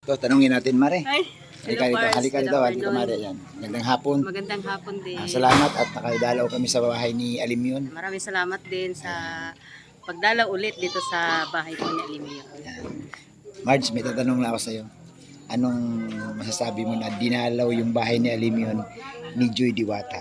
Ito, tanungin natin, Mare. Ay, Halika hello, dito, Pars. halika Good dito, halika afternoon. Mare. Yan. Magandang hapon. Magandang hapon din. Salamat at nakadalaw kami sa bahay ni Alimyon. Maraming salamat din sa pagdalaw ulit dito sa bahay ko ni Alimio. Marge, may tatanong lang ako sa'yo. Anong masasabi mo na dinalaw yung bahay ni Alimyon ni Joy Diwata?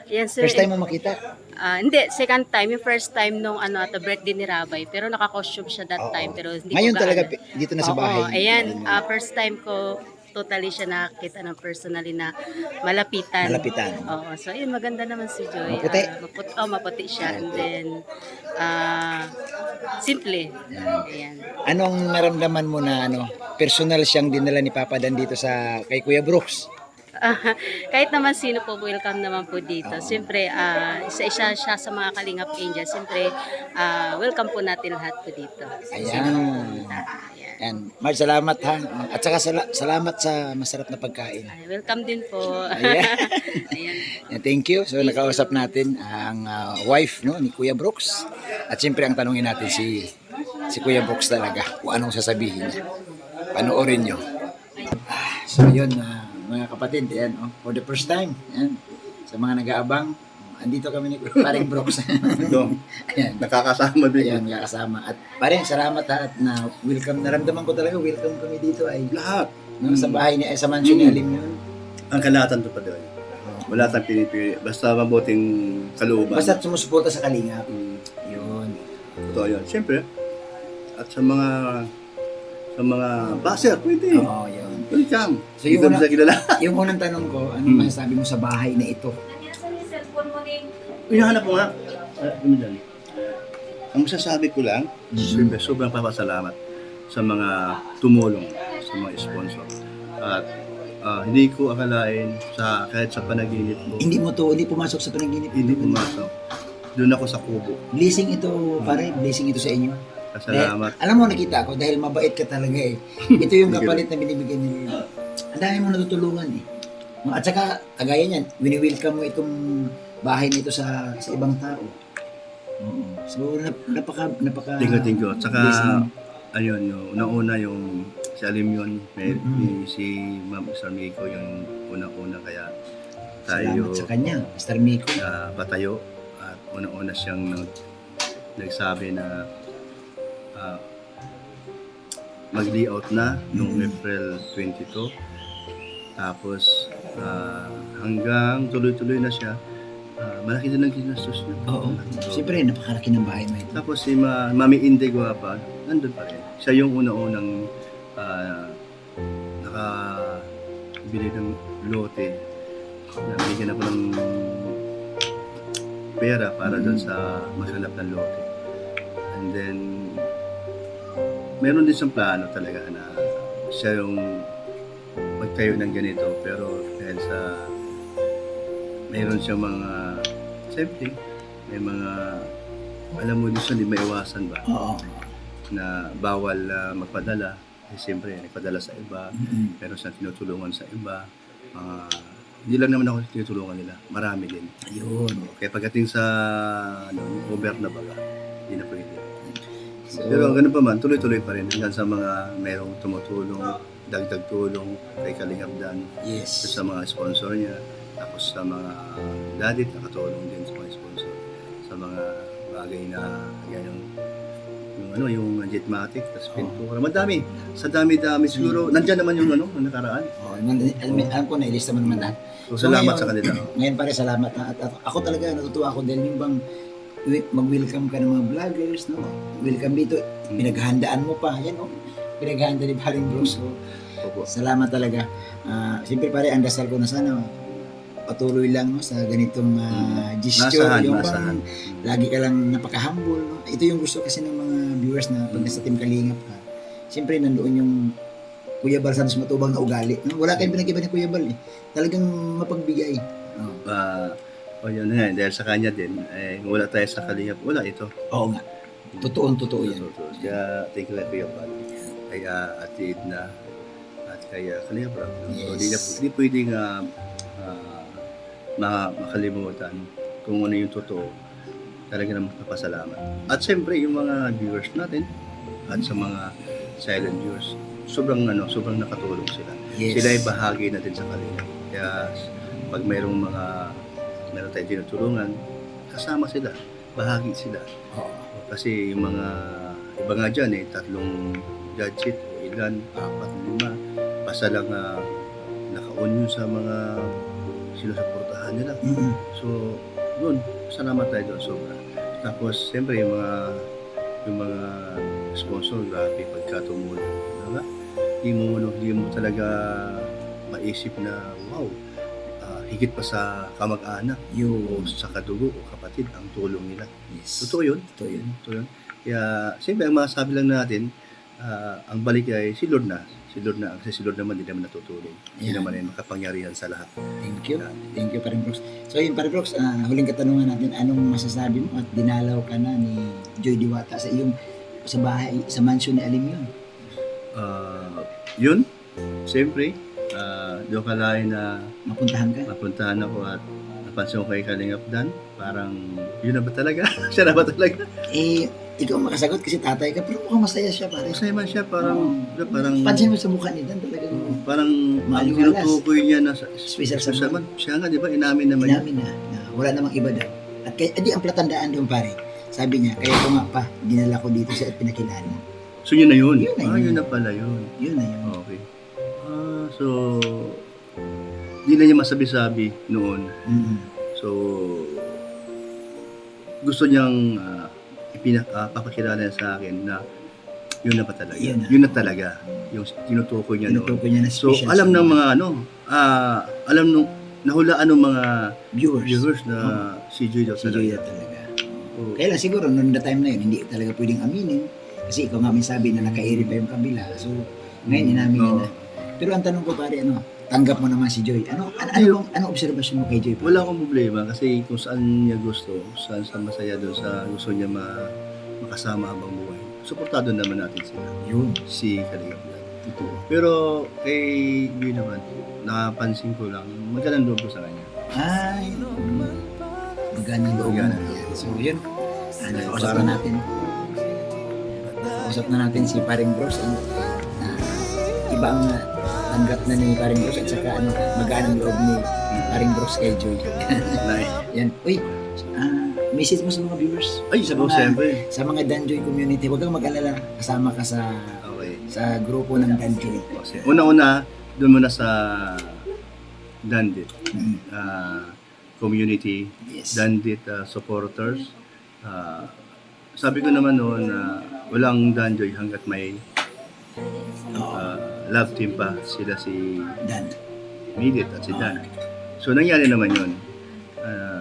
Yan, sir. First time mo makita? Hindi, second time. Yung first time nung at the birthday ni Rabay. Pero naka-costume siya that Oo. time. Pero hindi Ngayon ko talaga gaano. dito na sa Oo, bahay. ayan. First time ko totally siya nakakita ng personally na malapitan. Malapitan. Oo. So, ayun, maganda naman si Joy. Maputi. Maputi siya. And then, simple. Ayan. Anong naramdaman mo na personal siyang dinala ni Papa Dan dito sa kay Kuya Brooks? Kahit naman sino po, welcome naman po dito. Siyempre, isa siya sa mga Kalingap Angels. Siyempre, welcome po natin lahat po dito. Ayan. Ayan. Marge, salamat ha. At saka salamat sa masarap na pagkain. Welcome din po. Ayan. Ayan. Yeah, thank you. So nakausap natin ang wife ni Kuya Brooks. At siyempre ang tanungin natin si Kuya Brooks talaga kung anong sasabihin niya. Panoorin nyo. So yun mga kapatid, ayan, for the first time, ayan, sa mga nag-aabang, andito kami ni paring Brooks. Ito, Ayan. nakakasama din. Ayan, nakakasama. At paring salamat at na welcome. Naramdaman ko talaga welcome kami dito ay Lahat. sa bahay ni sa mansion ni Alim yun. Ang kalahatan to pa doon. Wala tayong pinipili. Basta mabuting kalooban. Basta sumusuporta sa Kalingap. Mm, Yun. Totoo yun. Siyempre, at sa mga baser, pwede. Oo, yun. Welcome. So, yung Dito una- sa kilala. Yung unang tanong ko, ano masasabi mo sa bahay na ito? Hinahanap mo nga. Ano dyan? Ang masasabi ko lang, siyempre, sobrang papasalamat sa mga tumulong, sa mga sponsor. At hindi ko akalain kahit sa panaginip ko, Hindi pumasok sa panaginip. hindi pumasok. Doon ako sa kubo. Blessing ito, pare. Blessing ito sa inyo. Salamat. Alam mo, nakita ko, dahil mabait ka talaga eh. Ito yung kapalit na binibigyan niyo. Ang dami mo natutulungan eh. At saka, kagaya niyan, wini-welcome mo itong bahay nito sa ibang tao. Oo. So, napaka Thank you. At saka, blessing. ayun, una-una yung si Alim yun, si Ma'am Sir Miko yung una-una kaya tayo Salamat sa kanya, Mr. Miko. patayo at una-una siyang nagsabi na mag-layout na noong April 22. Tapos hanggang tuloy-tuloy na siya, malaki din ang ginastos niya. Oo. Siyempre, napakalaki ng bahay mo ito. Tapos si Mami Indigo pa, nandun pa rin. Siya yung una-unang nakabili ng lote. Nabigyan ako ng pera para doon sa maghanap ng lote. And then, meron din siyang plano talaga na siya yung magtayo ng ganito. Pero dahil sa meron siyang mga safety, may mga alam mo din siya, hindi maiwasan ba? Oo. Na bawal magpadala. Eh, siyempre, nagpadala sa iba. Meron siyang tinutulungan sa iba. Hindi lang naman ako tinutulungan nila. Marami din. Ayun. Kaya pagdating sa over na baga, hindi na pwede. So, Pero ganun pa man, tuloy-tuloy pa rin hanggang sa mga merong tumutulong, dagdag tulong kay Kalingap Dan, yes. sa mga sponsor niya, tapos sa mga daddy, nakatulong din sa mga sponsor, sa mga bagay na yung Jetmatic, tapos pintura. Madami. Sa dami-dami siguro. Nandiyan naman yung ang nakaraan. Oh, alam ko na, ilista mo naman lahat. So, salamat ngayon, sa kanila. Ngayon pare, salamat ha. At ako talaga, natutuwa ako dahil yung bang mag-welcome ka ng mga vloggers, no? Welcome dito. Pinaghandaan mo pa. Yan, oh. Pinaghanda ni Paring Bruce. So, Opo. salamat talaga. Siyempre pare, ang dasal ko na sana, patuloy lang no, sa ganitong gesture. Masahan, Yung masahan. bang lagi ka lang napaka-humble. No? Ito yung gusto kasi ng mga viewers na pag nasa Team Kalingap ka. Siyempre, nandoon yung Kuya Bal Santos matubang na ugali. No? Wala kayong pinag-iba ni Kuya Bal eh. Talagang mapagbigay. Oh. Yun nga, dahil sa kanya din, wala tayo sa Kalingap. Wala ito. Oo nga. Totoo yan. Kaya, thank you Kuya Bal. Kaya, Ate Edna, at kaya Kalingap Rock. Yes. Hindi pwedeng makalimutan kung ano yung totoo. Talaga naman papasalamat. At siyempre, yung mga viewers natin at sa mga silent viewers, sobrang nakatulong sila. Yes. Sila ay bahagi na din sa kanila. Kaya pag meron tayong tinutulungan, kasama sila, bahagi sila. Oo. Kasi yung mga iba nga dyan 3 gadget o ilan, 4, 5, basta lang naka-on yun sa mga sinusuportahan nila. So, doon, salamat tayo doon sobra. Tapos, siyempre, yung mga sponsor, grabe, pagka tumulong. Diba? Hindi mo talaga maisip na, wow, higit pa sa kamag-anak, o sa kadugo o kapatid, ang tulong nila. Yes. Totoo yun. Totoo yun. Kaya, siyempre, ang masasabi lang natin, ang balik ay si Lord na. Kasi si Lord naman, hindi naman natutulong. Hindi Yeah. naman ay makapangyarihan sa lahat. Thank you. Thank you, Paring Brooks. So yun, Paring Brooks, huling katanungan natin, anong masasabi mo at dinalaw ka na ni Joy Diwata sa iyong sa bahay, sa mansion ni Alim yun? Yun, siyempre, doon ka lain na Mapuntahan ka? napuntahan ako at napansin ko kay Kalingap Dan, parang yun na ba talaga? Siya na ba talaga? Ikaw makasagot kasi tatay ka, pero mukhang masaya siya, pare. Masaya man siya, parang Pansin mo sa mukha ni Dan talaga. parang ang Maliwalas. tinutukoy niya na Special sa siya man. Siya nga, di ba? Inamin naman niya. Inamin na wala namang iba daw. At kaya, ang platandaan doon, pare. Sabi niya, kaya ko nga pa, dinala ko dito sa at pinakilala. So yun na yun. Yun na yun. Yun na pala yun. Yun na yun. Okay. So, di na niya masabi-sabi noon. So, gusto niyang papakilala sa akin na yun na pa talaga. Yun na talaga. Yung tinutukoy niya noon. Tinutukoy niya na So, special. alam ng mga alam nung nahulaan ng mga viewers. na si Joy daw Si Joy talaga. talaga. Oo. Kaya lang siguro, noong the time na yun, hindi talaga pwedeng aminin. Kasi ikaw nga may sabi na naka-iri pa yung kabila. So, ngayon inamin niya na. Pero ang tanong ko, pare, tanggap mo naman si Joy. Ano obserbasyon mo kay Joy? Wala akong problema kasi kung saan niya gusto, saan sa masaya doon sa gusto niya makasama habang buhay. Suportado naman natin sila. Yun. Si Kalingap Dan. Totoo. Pero kay Joy naman, napansin ko lang, magandang loob ko sa kanya. Ay, maganang loob mo. Magana. Yan. So, yun. Kausap na natin. Kausap na natin si Paring Bros. Iba ang tanggap na ni Paring Bros at saka maganang loob ni Paring Bros kay Joy. Yan. Uy, message mo sa mga viewers. Ay, sabaw siyempre. Sa mga Danjoy community, huwag kang mag-alala. Kasama ka Okay. sa grupo ng Danjoy. Una-una, doon muna sa Dandit. Community, Yes. Dandit supporters. Sabi ko naman noon na walang Danjoy hanggat may love team pa sila si Dan. Midit at si Dan. So nangyari naman yun.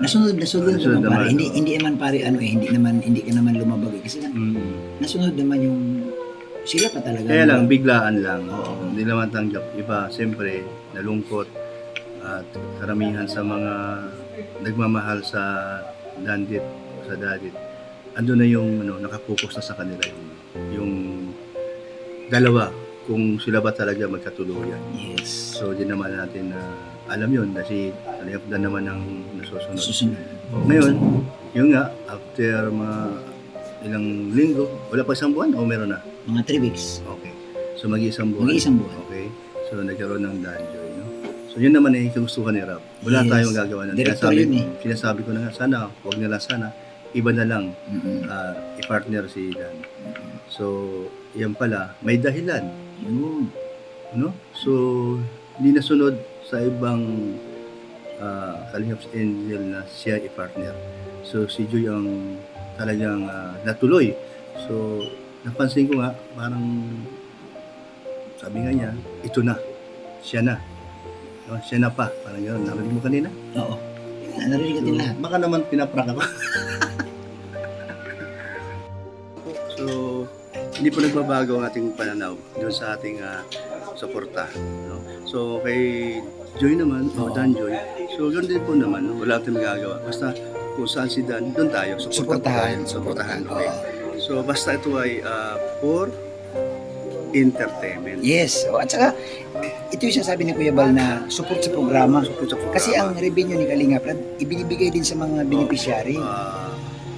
Nasunod naman pare. naman. Hindi naman pare hindi ka naman lumabag kasi nasunod naman yung sila pa talaga. Kaya lang, biglaan lang. Oo. Hindi naman tanggap. Iba, siyempre, nalungkot at karamihan sa mga nagmamahal sa Dandit, sa Dadit. Ando na yung nakapokus na sa kanila yung dalawa kung sila ba talaga magkatuluyan. Yes. So, di naman natin alam yun kasi Kalingap Dan naman ang nasusunod. Susunod. Ngayon, yun nga, after ilang linggo, wala pa isang buwan o meron na? Mga 3 weeks. Okay. So, mag-iisang buwan. Mag-iisang buwan. Okay. So, nagkaroon ng Danjoy, no? So, yun naman ay kagustuhan ni Rap. Wala Yes. tayong magagawa na. Director yun eh. Sinasabi ko na nga, sana, huwag nila sana, iba na lang Mm-mm. i-partner si Dan. So, yan pala, may dahilan. Yun. No? So, hindi nasunod sa ibang Kalingap's Angel na siya i-partner. So, si Joy ang talagang natuloy. So, napansin ko nga, parang sabi nga niya, ito na. Siya na. No? Siya na pa. Parang gano'n. Narinig mo kanina? Oo. Narinig natin lahat. Baka naman pinaprank ako. So, hindi po nagbabago ang ating pananaw doon sa ating suporta. No? So, kay Joy naman, o Dan Joy, so ganoon din po naman, no? Wala tayong magagawa. Basta kung saan si Dan, doon tayo. Suportahan. Okay. So, basta ito ay for entertainment. Yes. At saka, ito yung sabi ni Kuya Bal na support sa programa. Kasi ang revenue ni Kalingap, ibinibigay din sa mga beneficiary.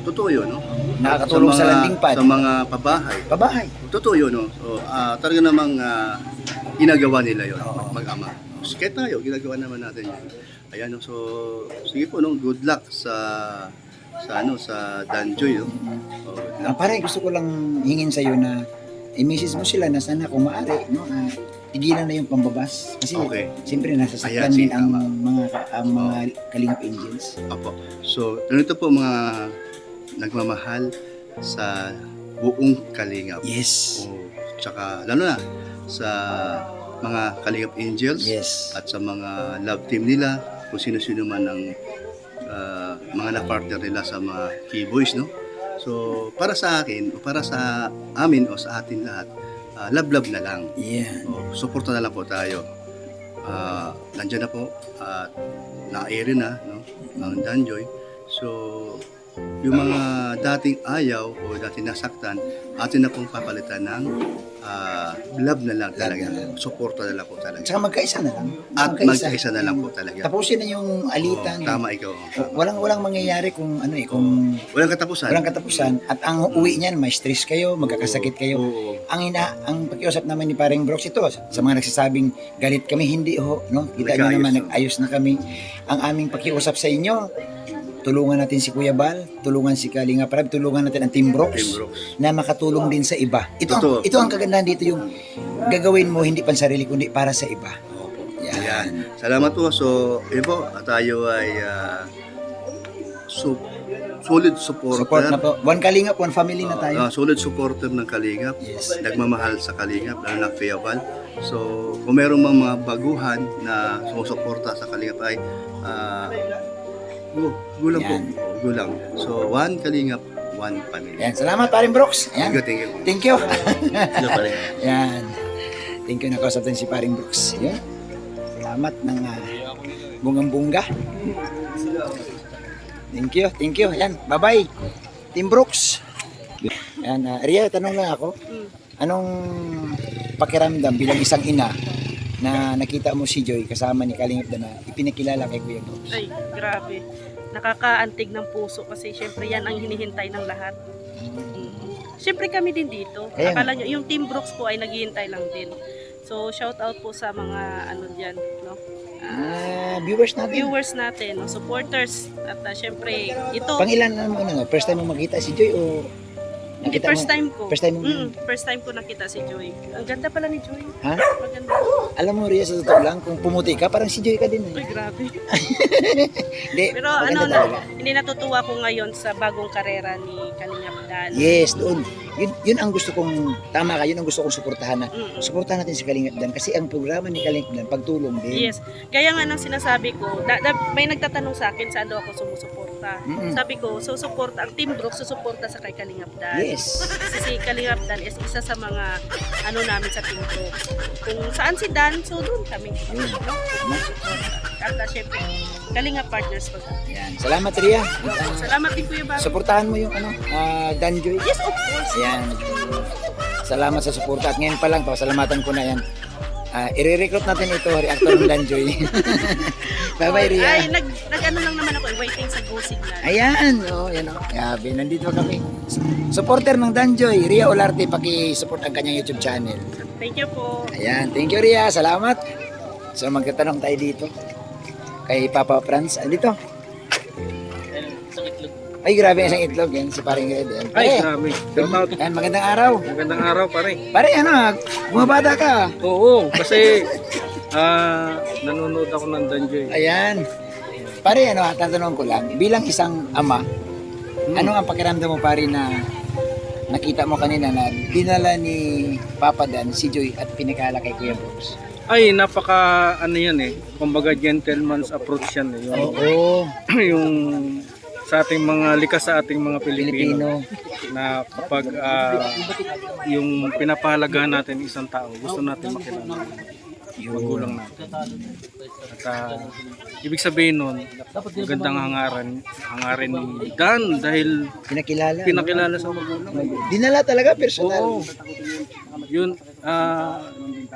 totoo yun, no? Nakakatulong sa landing pad. Sa mga pabahay. Pabahay. Totoo yun, no? So, talaga namang ginagawa nila yun, Oo. mag-ama. So, kahit tayo, ginagawa naman natin yun. Ayan, no? So, sige po, no? Good luck sa Danjoy, no? Oh, good luck. Pare, gusto ko lang hingin sa'yo na i-message mo sila na sana kung maaari, no? Tigilan na yung pambabas. Kasi Okay. siyempre nasasaktan Ayan, din ang tama. mga Kalingap Angels. Apo. So, ganito po mga nagmamahal sa buong Kalingap. Yes. O, tsaka lalo na sa mga Kalingap Angels Yes. at sa mga love team nila, kung sino-sino man ang mga na-partner nila sa mga keyboys, no? So, para sa akin, o para sa amin o sa atin lahat, love-love na lang. Yeah. O, suporta na lang po tayo. Nandiyan na po at na-air na, no? Ng Danjoy. So, yung mga dating ayaw o dating nasaktan, atin na pong papalitan ng love na lang talaga. Love na lang. Suporta na lang po talaga. Tsaka magkaisa na lang. At magkaisa na lang po talaga. Tapusin na yung alitan. Oo, tama ikaw. Walang mangyayari kung kung Walang katapusan. walang katapusan at ang uwi niyan may stress kayo, magkakasakit kayo. Oo. Ang pakiusap naman ni Paring Brooks ito sa mga nagsasabing galit kami, hindi ho, no? Kita niyo Nag-ayos naman na. nag-ayos na kami. Ang aming pakiusap sa inyo, tulungan natin si Kuya Bal, tulungan si Kalinga Prab, tulungan natin ang Team Brooks, Team Brooks. na makatulong din sa iba. Totoo. Ito ang kagandahan dito, yung gagawin mo hindi pan sarili kundi para sa iba. Opo. Yan. Ayan. Salamat po. So, yun po, tayo ay solid supporter. Support na po. One Kalingap, one family na tayo. Solid supporter ng Kalingap. Yes. Nagmamahal sa Kalingap, lalo na Kuya Val. So, kung merong mga baguhan na sumusuporta sa Kalingap ay go lang po. Yan. Go lang. So, one Kalingap, one family. Yan. Salamat Paring Brooks. Yan. Thank you. Thank you. Hello, pare. Yan. Thank you, nakausap din si Paring Brooks. Yan. Salamat ng bungang-bunga. Thank you, thank you. Yan, bye-bye. Team Brooks. Yan, Ria, tanong lang ako. Anong pakiramdam bilang isang ina na nakita mo si Joy kasama ni Kalingap na ipinakilala kay Kuya Brooks? Ay, grabe. Nakakaantig ng puso kasi syempre yan ang hinihintay ng lahat. Syempre kami din dito. Kaya nga. Akala nyo, yung Team Brooks po ay naghihintay lang din. So, shout out po sa mga ano dyan, no? Viewers natin. Viewers natin, no? Supporters. At syempre, ito, Pangilan na mo na, first time mo makita si Joy o hindi nakita first mo? time ko. First time mo? First time ko nakita si Joy. Ang ganda pala ni Joy. Ha? Maganda. Alam mo, Ria, sa totoo lang, kung pumuti ka, parang si Joy ka din Ay, eh. grabe. Hindi, Pero maganda ano, talaga. hindi natutuwa ko ngayon sa bagong karera ni Kalingap Dan. Yes, doon. Yun ang gusto kong, tama ka, yun ang gusto kong suportahan na. Mm-mm. Suportahan natin si Kalingap Dan kasi ang programa ni Kalingap Dan, pagtulong din. Yes. Kaya nga nang sinasabi ko, may nagtatanong sa akin saan daw ako sumusuporta. Mm-mm. Sabi ko, susuporta, ang Team Brooks susuporta sa kay Kalingap Dan. Yes. Kasi si Kalingap Dan is isa sa mga ano namin sa Team Brooks. Kung saan si Dan, so doon kami. Yun. No? At syempre, Kalingap partners po. Yan. Salamat, Ria. Salamat din Kuya Bobby. Suportahan mo yung Dan Joy. Yes, of course. Yan. Salamat sa suporta. At ngayon pa lang, pasalamatan ko na yan. I-recruit natin ito, reactor ng Dan Joy. Bye-bye, Ria. Ay, nag-ano lang naman ako, waiting sa Go Signal. Ayan, yan o. Grabe, nandito kami. Supporter ng Danjoy, Ria Olarte, paki-support ang kanyang YouTube channel. Thank you po. Ayan, thank you Ria, salamat. So magtatanong tayo dito kay Papa Franz. Dito. Ay, grabe isang itlog yan, si paring Red. Yan. Ay, Pare, grabe. Shout out. yan, magandang araw. Magandang araw, pare. Pare, bumabata ka. Oo, kasi nanonood ako ng Danjoy. Ayan. Pare, tatanong ko lang, bilang isang ama, ano ang pakiramdam mo pare na nakita mo kanina na dinala ni Papa Dan si Joy at pinakala kay Kuya Brooks? Ay, napaka ano yan eh. Kumbaga gentleman's approach yan eh. Yung, Oo, yung sa ating mga likas sa ating mga Pilipino, Pilipino. na kapag yung pinapahalagaan natin isang tao, gusto natin makilala yung magulang natin. At ibig sabihin nun, magandang hangarin ni Dan dahil pinakilala sa magulang. Dinala talaga personal. Oo. Yun,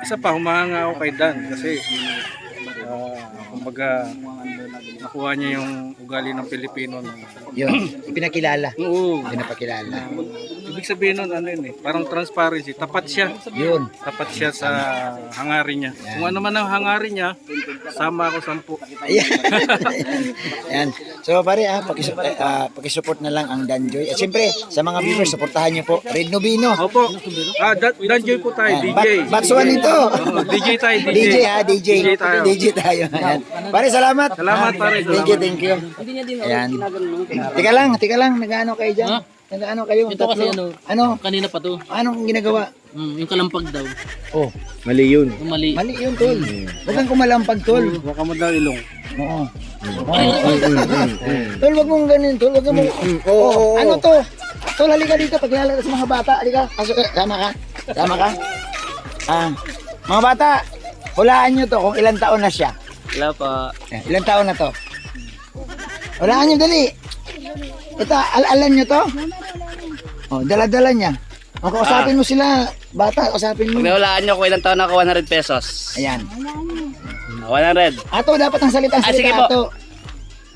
isa pa, humahanga ako kay Dan kasi kumbaga, nakuha niya yung ugali ng Pilipino. Yun, ipinakilala. Oo. Pinapakilala. Ibig sabihin nun, ano yun eh, parang transparency. Tapat siya. Yun. Tapat siya sa hangarin niya. Kung ano man ang hangarin niya, sama ako 10. Ayan. Ayan. So pare, pakisupport na lang ang Danjoy. At siyempre, sa mga viewers, supportahan niyo po Red Nobino. Opo. Danjoy po tayo, DJ. Batsuan ito. Oo, DJ tayo, DJ. DJ ha, DJ. DJ tayo. DJ tayo. Ayan. Pare, salamat. Salamat, pare. Thank you, thank you. Ayan. Tika lang. Nag-ano kayo dyan? Nag-ano kayo? Ito kasi Ano? kanina pa to. Anong ginagawa? Yung kalampag daw. Oh, Mali yun. Yung mali. mali yun, tol. Huwag kang kumalampag, tol. Baka mo daw ilong. Oo. Tol, wag mong ganun, tol. Wag mong... Oo. Ano to? Tol, halika dito. Pagkilala sa mga bata. Halika. Sama ka. Sama ka. Mga bata, hulaan nyo to kung ilang taon na siya. Wala pa. Ilang taon na to? Hulaan nyo, dali. Ito, alam nyo to? Oh, dala-dala niya. O, kausapin mo sila. Bata, kausapin mo. Hulaan nyo kung ilang taon ako, 100 pesos. Ayan. 100. Ato, dapat ang salita. Sige po. Ato.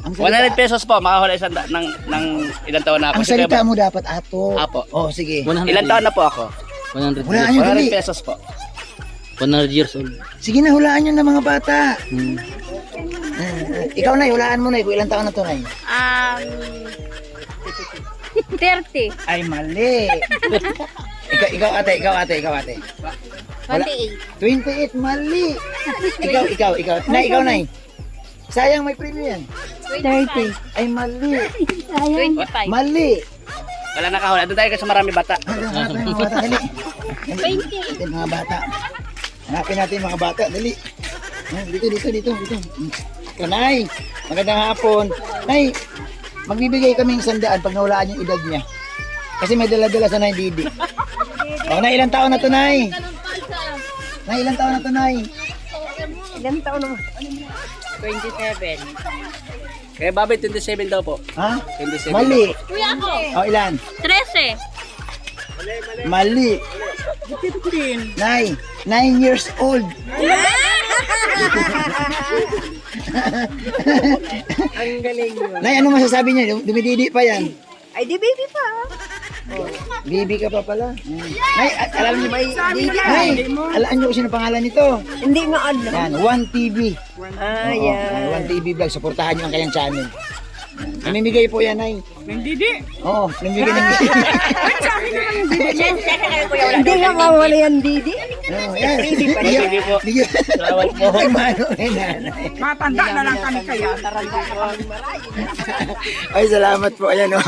Ang salita, 100 pesos po, makahula isang ng ilang taon na ako. ang salita mo dapat, ato. Apo. Oh, sige. Ilang taon na po ako? 100 Hulaan nyo, dali. 100 pesos po. 100 years old. Sige na, hulaan nyo na mga bata. Ikaw na, hulaan mo na. Kung ilang taon na to na. 30. Ay, mali. ikaw ate. 28. 28, mali. Ikaw. Ikaw na. Sayang may premium yan. 30. Ay, mali. 25. Mali. Wala nakahula. Doon tayo kasi marami bata. Hanapin mga bata, dali. 20. Mga bata. Hanapin natin mga bata, dali. Dito. Kanay, magandang hapon. Nay, magbibigay kami ng 100 pag nahulaan yung edad niya. Kasi may dala-dala sa Nay Didi. O, Nay, ilang taon na to, Nay? Nay, ilang taon na to, Nay? Ilang taon naman? 27. Kaya Bobby, 27 daw po. Ha? 27. Mali. Kuya ako. O, ilan? 13. Mali. 15. Nay, 9 years old. Ang galing yun. Nay, ano masasabi niya? Dumididi pa yan. Ay, di baby pa. Baby ka pa pala. Nay, alam niyo ba? Nay, alam niyo kung sino pangalan nito? Hindi nga alam. Yan, 1TV. Yan. 1TV vlog. Supportahan niyo ang kanyang channel. Namimigay po yan, Nay. Nang Didi. Oo, namimigay ng Didi. Hindi nga mawala yan, Didi. Oo, yan. Didi po. Salamat po. Ay, mano, nanay. Matanda na lang kami kaya. Ay, salamat po. Ayan, oh.